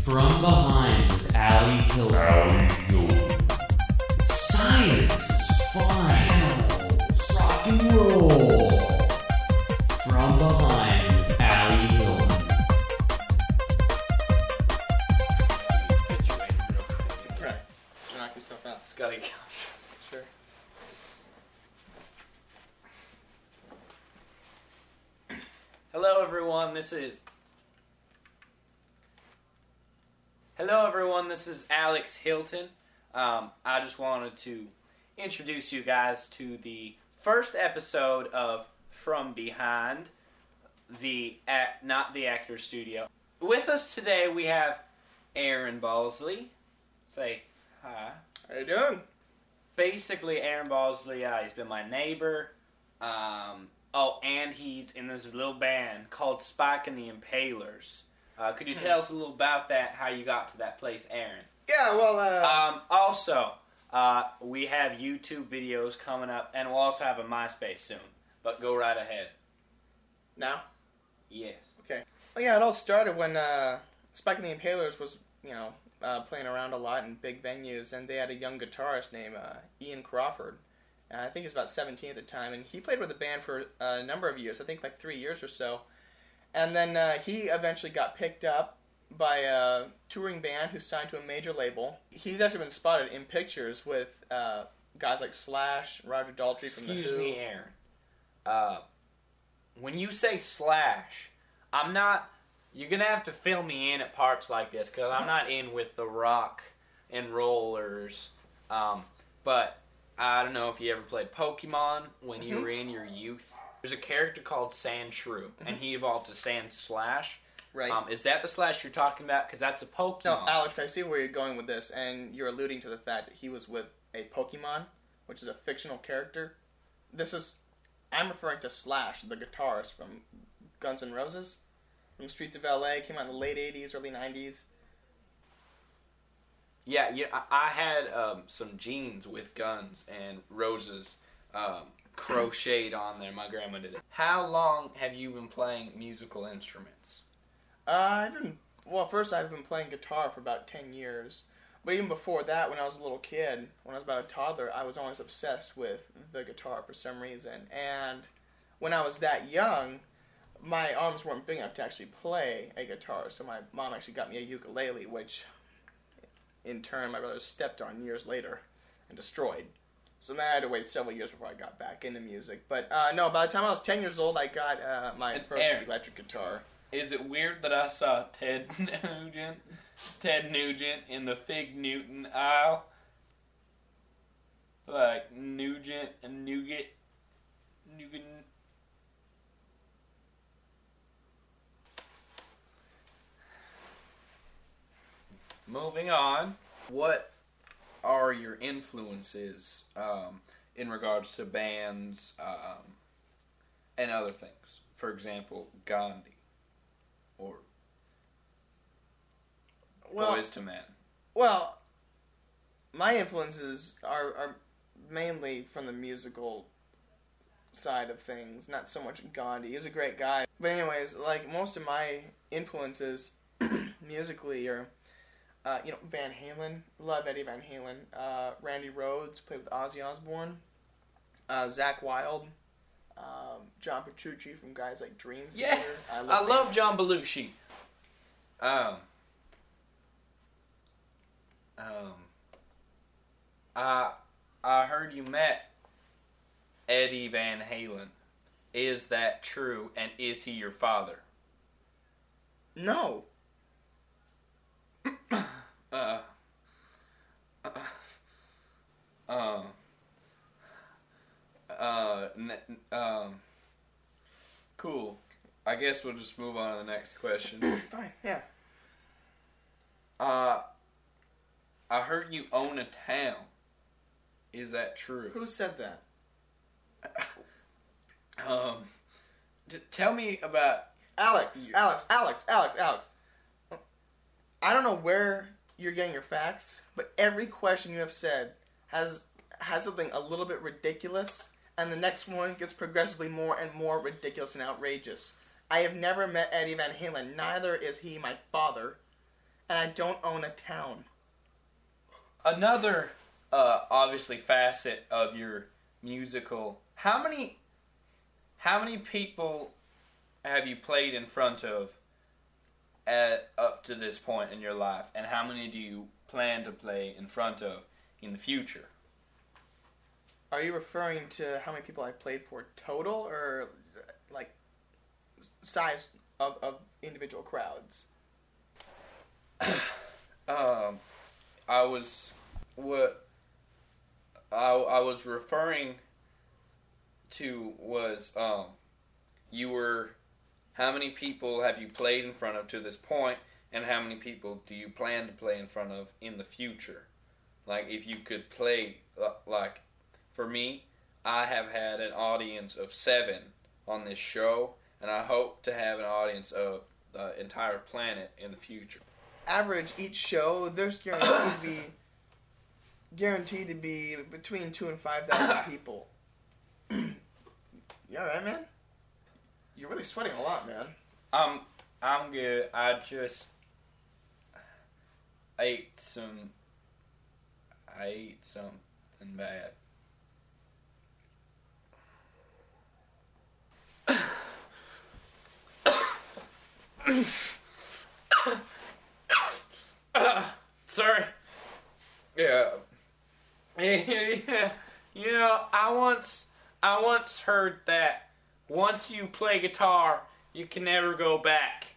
From Behind with Ali Hilton. Science is fun. Rock and roll. From Behind with Ali Hilton. Right. Knock yourself out. Scotty. Sure. Hello everyone, this is Alex Hilton. I just wanted to introduce you guys to the first episode of From Behind, not the Actor Studio. With us today we have Aaron Balsley. Say hi. How you doing? Basically, Aaron Balsley, he's been my neighbor. And he's in this little band called Spike and the Impalers. Could you tell us a little about that, how you got to that place, Aaron? Yeah, well, Also, we have YouTube videos coming up, and we'll also have a MySpace soon. But go right ahead. now? Yes. Okay. Well, yeah, it all started when Spike and the Impalers was, playing around a lot in big venues, and they had a young guitarist named Ian Crawford. I think he was about 17 at the time, and he played with the band for a number of years, I think like 3 years or so. And then he eventually got picked up by a touring band who signed to a major label. He's actually been spotted in pictures with guys like Slash, Roger Daltrey from The Who. Excuse me, Aaron. When you say Slash, you're going to have to fill me in at parts like this, because I'm not in with the rock and rollers. But I don't know if you ever played Pokemon when you were in your youth. There's a character called Sandshrew, and he evolved to Sandslash. Right. Is that the Slash you're talking about? Because that's a Pokemon. No, Alex, I see where you're going with this, and you're alluding to the fact that he was with a Pokemon, which is a fictional character. I'm referring to Slash, the guitarist from Guns N' Roses, from Streets of L.A., came out in the late 80s, early 90s. Yeah, I had some jeans with Guns and Roses crocheted on there. My grandma did it. How long have you been playing musical instruments? First I've been playing guitar for about 10 years. But even before that, when I was a little kid, when I was about a toddler, I was always obsessed with the guitar for some reason. And when I was that young, my arms weren't big enough to actually play a guitar. So my mom actually got me a ukulele, which in turn my brother stepped on years later and destroyed. So then I had to wait several years before I got back into music. But no, by the time I was 10 years old, I got my first electric guitar. Is it weird that I saw Ted Nugent in the Fig Newton aisle? Like Nugent and Nougat. Moving on, what are your influences in regards to bands and other things? For example, Gandhi or Boyz II Men. Well, my influences are mainly from the musical side of things, not so much Gandhi. He was a great guy. But anyways, like most of my influences musically are Van Halen. Love Eddie Van Halen. Randy Rhoads, played with Ozzy Osbourne. Zakk Wylde. John Petrucci from guys like Dream Theater. Yeah, I love John Belushi. I heard you met Eddie Van Halen. Is that true? And is he your father? No. Cool. I guess we'll just move on to the next question. Fine, yeah. I heard you own a town. Is that true? Who said that? Tell me about... Alex. I don't know where you're getting your facts, but every question you have said has something a little bit ridiculous, and the next one gets progressively more and more ridiculous and outrageous. I have never met Eddie Van Halen. Neither is he my father. and I don't own a town. Another, obviously, facet of your musical. How many people have you played in front of up to this point in your life, and how many do you plan to play in front of in the future? Are you referring to how many people I played for total, or like size of individual crowds? I was referring to was how many people have you played in front of to this point, and how many people do you plan to play in front of in the future? Like, if you could play, like, for me, I have had an audience of 7 on this show, and I hope to have an audience of the entire planet in the future. Average each show, there's guaranteed to be between 2,000 and 5,000 people. You alright, man? You're really sweating a lot, man. I'm good. I just ate something bad. Sorry. Yeah. You know, I once heard that once you play guitar, you can never go back.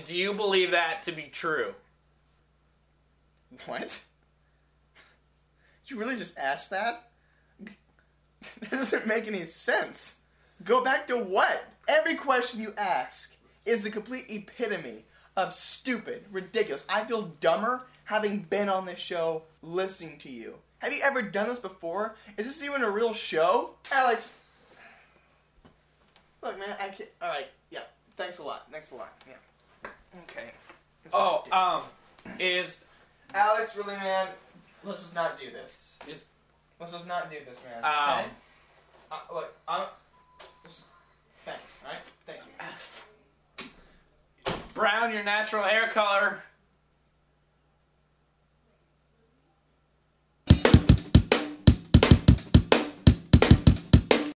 Do you believe that to be true? What? Did you really just ask that? That doesn't make any sense. Go back to what? Every question you ask is a complete epitome of stupid, ridiculous. I feel dumber having been on this show listening to you. Have you ever done this before? Is this even a real show? Alex. Look, man, I can't. Alright, yeah. Thanks a lot. Yeah. Okay. Is Alex, really, man? Let's just not do this. Let's just not do this, man. Okay? Look, thanks, alright? Thank you. brown your natural hair color?